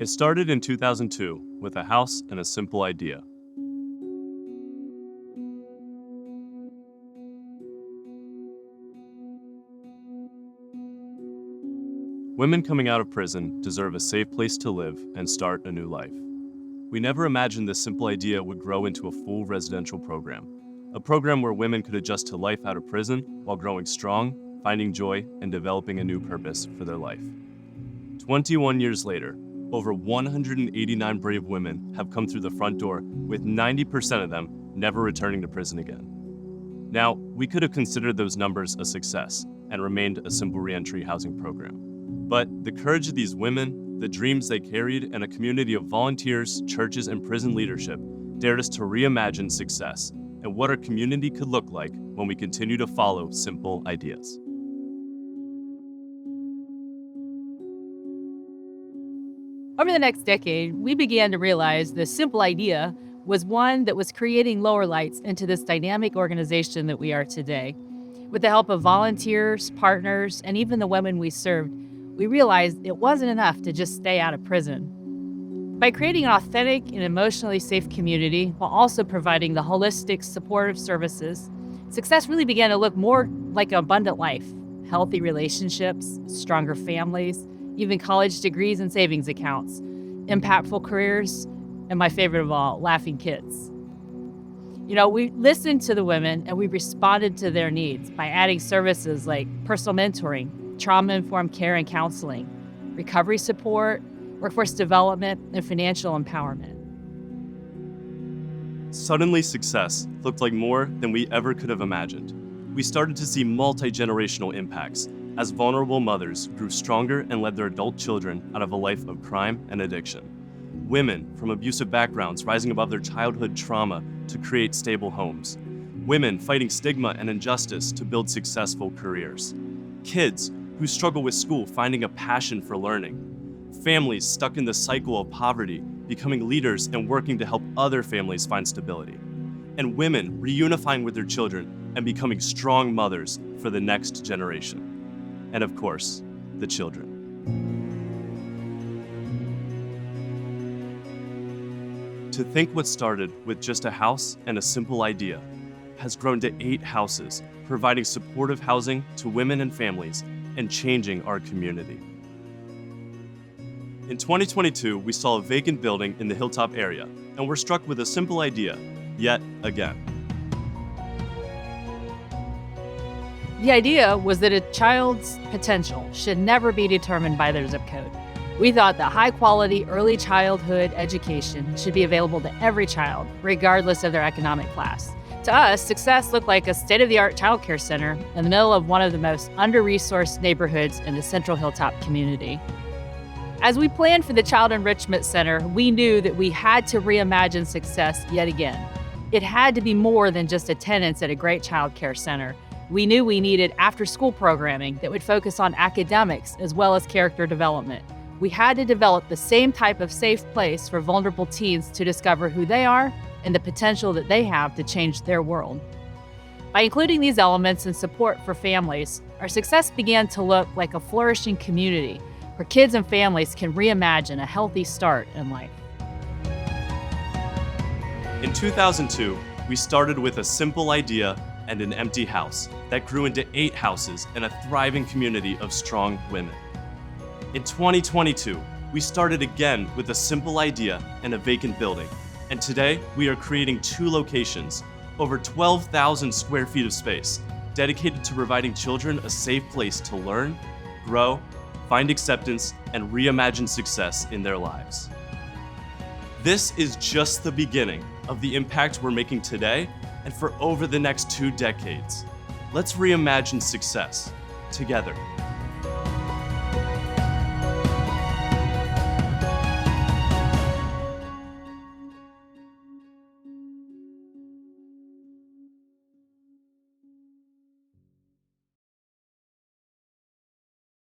It started in 2002 with a house and a simple idea. Women coming out of prison deserve a safe place to live and start a new life. We never imagined this simple idea would grow into a full residential program, a program where women could adjust to life out of prison while growing strong, finding joy, and developing a new purpose for their life. 21 years later, over 189 brave women have come through the front door, with 90% of them never returning to prison again. Now, we could have considered those numbers a success and remained a simple reentry housing program. But the courage of these women, the dreams they carried, and a community of volunteers, churches, and prison leadership dared us to reimagine success and what our community could look like when we continue to follow simple ideas. Over the next decade, we began to realize the simple idea was one that was creating lower lights into this dynamic organization that we are today. With the help of volunteers, partners, and even the women we served, we realized it wasn't enough to just stay out of prison. By creating an authentic and emotionally safe community while also providing the holistic, supportive services, success really began to look more like an abundant life, healthy relationships, stronger families, even college degrees and savings accounts, impactful careers, and my favorite of all, laughing kids. We listened to the women and we responded to their needs by adding services like personal mentoring, trauma-informed care and counseling, recovery support, workforce development, and financial empowerment. Suddenly, success looked like more than we ever could have imagined. We started to see multi-generational impacts as vulnerable mothers grew stronger and led their adult children out of a life of crime and addiction. Women from abusive backgrounds rising above their childhood trauma to create stable homes. Women fighting stigma and injustice to build successful careers. Kids who struggle with school finding a passion for learning. Families stuck in the cycle of poverty becoming leaders and working to help other families find stability. And women reunifying with their children and becoming strong mothers for the next generation. And of course, the children. To think what started with just a house and a simple idea has grown to 8 houses, providing supportive housing to women and families and changing our community. In 2022, we saw a vacant building in the Hilltop area and were struck with a simple idea, yet again. The idea was that a child's potential should never be determined by their zip code. We thought that high-quality early childhood education should be available to every child, regardless of their economic class. To us, success looked like a state-of-the-art childcare center in the middle of one of the most under-resourced neighborhoods in the Central Hilltop community. As we planned for the Child Enrichment Center, we knew that we had to reimagine success yet again. It had to be more than just attendance at a great child care center. We knew we needed after-school programming that would focus on academics as well as character development. We had to develop the same type of safe place for vulnerable teens to discover who they are and the potential that they have to change their world. By including these elements and support for families, our success began to look like a flourishing community where kids and families can reimagine a healthy start in life. In 2002, we started with a simple idea and an empty house that grew into 8 houses and a thriving community of strong women. In 2022, we started again with a simple idea and a vacant building. And today, we are creating 2 locations, over 12,000 square feet of space, dedicated to providing children a safe place to learn, grow, find acceptance, and reimagine success in their lives. This is just the beginning of the impact we're making today and for over the next 2 decades. Let's reimagine success together.